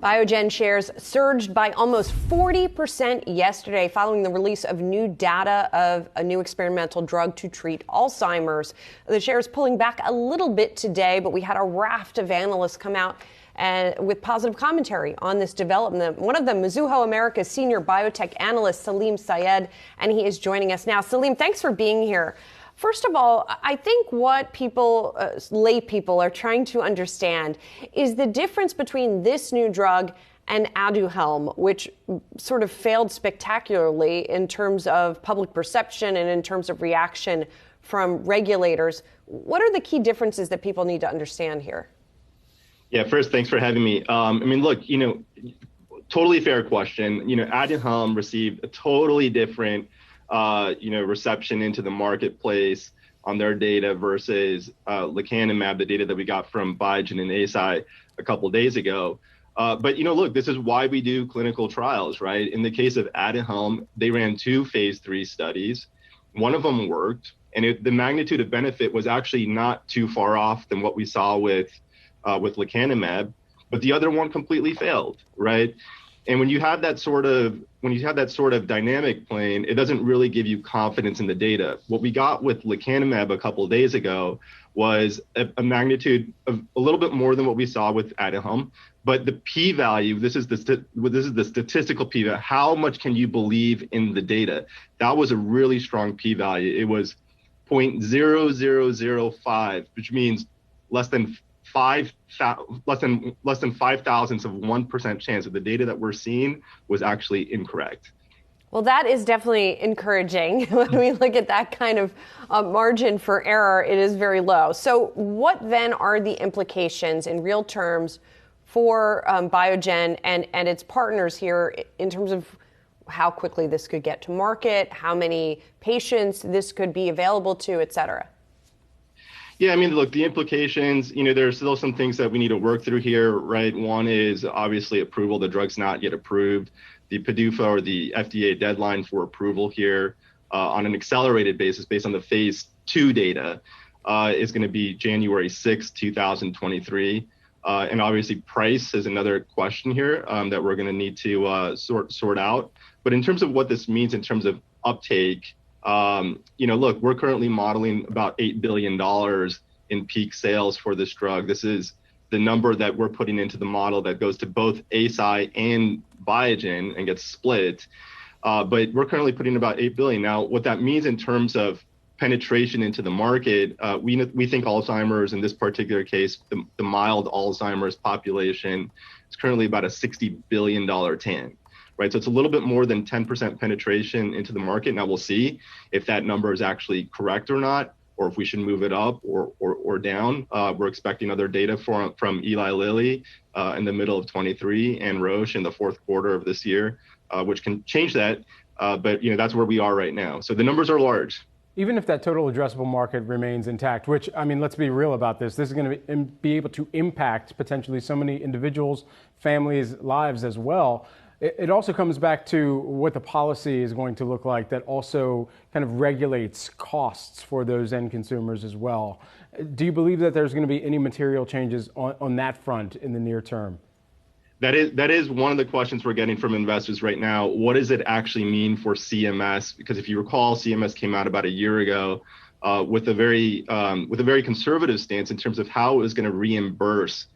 Biogen shares surged by almost 40% yesterday following the release of new data of a new experimental drug to treat Alzheimer's. The shares pulling back a little bit today, but we had a raft of analysts come out with positive commentary on this development. One of them, Mizuho America's senior biotech analyst, Salim Syed, and he is joining us now. Salim, thanks for being here. First of all, I think what people, lay people, are trying to understand is the difference between this new drug and Athome, which sort of failed spectacularly in terms of public perception and in terms of reaction from regulators. What are the key differences that people need to understand here? Yeah, first, thanks for having me. Look, totally fair question. Athome received a totally different reception into the marketplace on their data versus lecanemab, the data that we got from Biogen and Eisai a couple of days ago. But look, this is why we do clinical trials, right? In the case of Athome, they ran 2 phase 3 studies. One of them worked, and the magnitude of benefit was actually not too far off than what we saw with lecanemab, but the other one completely failed, right? And when you have that sort of dynamic playing, it doesn't really give you confidence in the data. What we got with lecanemab a couple of days ago was a magnitude of a little bit more than what we saw with Athome, but the p-value, this is the statistical p-value. How much can you believe in the data? That was a really strong p-value. It was 0.0005, which means less than 5 thousandths of 1% chance that the data that we're seeing was actually incorrect. Well, that is definitely encouraging. When we look at that kind of margin for error, it is very low. So what then are the implications in real terms for Biogen and its partners here in terms of how quickly this could get to market, how many patients this could be available to, et cetera? Yeah, look, the implications, there's still some things that we need to work through here, right? One is obviously approval. The drug's not yet approved. The PDUFA, or the FDA deadline for approval here on an accelerated basis based on the phase 2 data is going to be January 6, 2023. And obviously price is another question here that we're going to need to sort out. But in terms of what this means in terms of uptake, look, we're currently modeling about $8 billion in peak sales for this drug. This is the number that we're putting into the model that goes to both Eisai and Biogen and gets split. But we're currently putting about $8 billion. Now, what that means in terms of penetration into the market, we think Alzheimer's, in this particular case, the mild Alzheimer's population, is currently about a $60 billion TAM. Right, so it's a little bit more than 10% penetration into the market. Now we'll see if that number is actually correct or not, or if we should move it up or down. We're expecting other data from Eli Lilly in the middle of 23 and Roche in the 4th quarter of this year, which can change that. But that's where we are right now. So the numbers are large. Even if that total addressable market remains intact, which, let's be real about this. This is going to be able to impact potentially so many individuals, families' lives as well. It also comes back to what the policy is going to look like that also kind of regulates costs for those end consumers as well. Do you believe that there's going to be any material changes on that front in the near term? That is one of the questions we're getting from investors right now. What does it actually mean for CMS? Because if you recall, CMS came out about a year ago with a very conservative stance in terms of how it was going to reimburse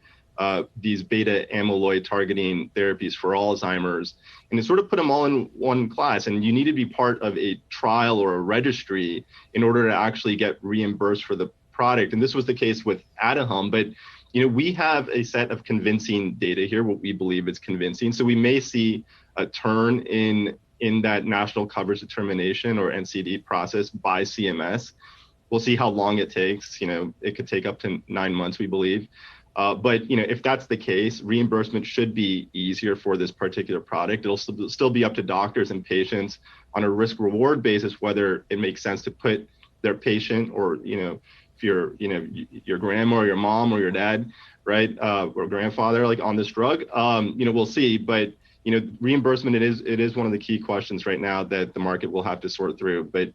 these beta amyloid targeting therapies for Alzheimer's, and it sort of put them all in one class. And you need to be part of a trial or a registry in order to actually get reimbursed for the product. And this was the case with Athome, but we have a set of convincing data here, what we believe is convincing. So we may see a turn in that national coverage determination or NCD process by CMS. We'll see how long it takes. It could take up to 9 months, we believe. But if that's the case, reimbursement should be easier for this particular product. It'll still be up to doctors and patients on a risk-reward basis whether it makes sense to put their patient, or if you're your grandma or your mom or your dad, right, or grandfather, on this drug. We'll see. But reimbursement, it is one of the key questions right now that the market will have to sort through. But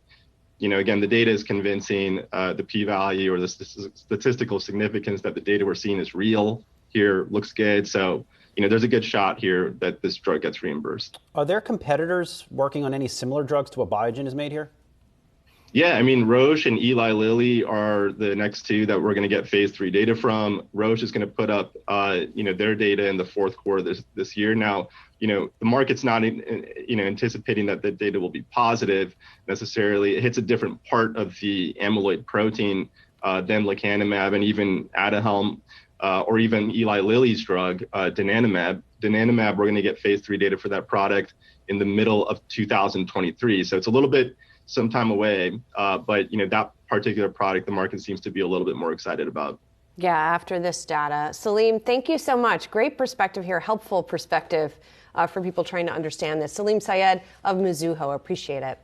again, the data is convincing. The p-value or the statistical significance that the data we're seeing is real here looks good. So, there's a good shot here that this drug gets reimbursed. Are there competitors working on any similar drugs to what Biogen has made here? Yeah, I mean, Roche and Eli Lilly are the next two that we're going to get phase 3 data from. Roche is going to put up, their data in the fourth quarter this year. Now, the market's not, anticipating that the data will be positive necessarily. It hits a different part of the amyloid protein than lecanemab and even Athome, or even Eli Lilly's drug, donanemab. Donanemab, we're going to get phase 3 data for that product in the middle of 2023. So it's a little bit some time away, but that particular product, the market seems to be a little bit more excited about. Yeah, after this data. Salim, thank you so much. Great perspective here, helpful perspective for people trying to understand this. Salim Syed of Mizuho, appreciate it.